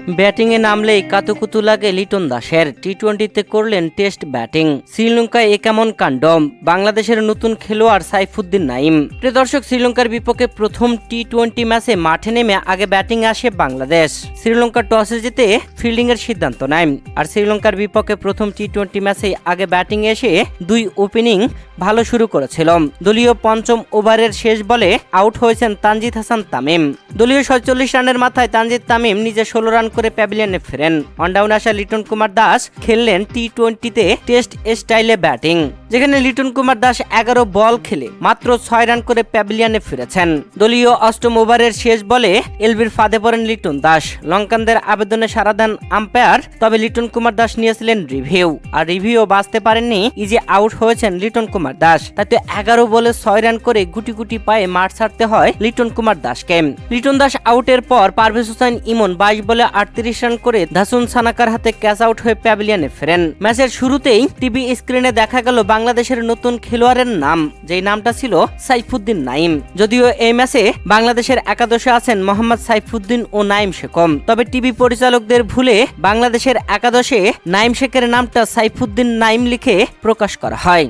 ব্যাটিংয়ে নামলেই কাতুকুতু লাগে লিটন দাসের। টি-20তে করলেন টেস্ট ব্যাটিং। শ্রীলঙ্কায় এ কেমন কাণ্ড। বাংলাদেশের নতুন খেলোয়াড় সাইফুদ্দিন নাইম। প্রিয় দর্শক, শ্রীলঙ্কার বিপক্ষে প্রথম টি-20 ম্যাচে মাঠে নেমে আগে ব্যাটিং আসে বাংলাদেশ। শ্রীলঙ্কা টসে জিতে ফিল্ডিং এর সিদ্ধান্ত নেয়। আর শ্রীলঙ্কার বিপক্ষে প্রথম টি-20 ম্যাচে আগে ব্যাটিং এসে দুই ওপেনিং ভালো শুরু করেছিল। দলীয় পঞ্চম ওভারের শেষ বলে আউট হয়েছেন তানজিদ হাসান তামিম। দলীয় 47 রানের মাথায় তানজিদ তামিম নিজে 16 রান করে প্যাভিলিয়নে ফেরেন। অনডাউন আসা লিটন কুমার দাস খেললেন টি-20তে টেস্ট স্টাইলে ব্যাটিং, যেখানে লিটন কুমার দাস 11 বল খেলে মাত্র 6 রান করে প্যাভিলিয়নে ফিরেছেন। দলীয় অষ্টম ওভারের শেষ বলে এলবির ফাঁদে পড়েন লিটন দাস। লঙ্কানদের আবেদনে সাড়া দেন আম্পায়ার, তবে লিটন কুমার দাস নিয়েছিলেন রিভিউ, আর রিভিউ বাঁচতে পারেননি। ইজি আউট হয়েছেন লিটন কুমার দাস। তাতে 11 বলে 6 রান করে গুটি গুটি পায়ে মাঠ ছাড়তে হয় লিটন কুমার দাসকে। লিটন দাস আউটের পর পারভেজ হোসেন ইমন 22 বলে 38 রান করে দাসুন সানাকার হাতে ক্যাচ আউট হয়ে প্যাভিলিয়নে ফেরেন। ম্যাচের শুরুতেই টিভি স্ক্রিনে দেখা গেল বাংলাদেশের নতুন খেলোয়াড়ের নাম, যেই নামটা ছিল সাইফুদ্দিন নাইম। যদিও এই ম্যাচে বাংলাদেশের একাদশে আছেন মোহাম্মদ সাইফুদ্দিন ও নাইম শেখম, তবে টিভি পরিচালকদের ভুলে বাংলাদেশের একাদশে নাইম শেখের নামটা সাইফুদ্দিন নাইম লিখে প্রকাশ করা হয়।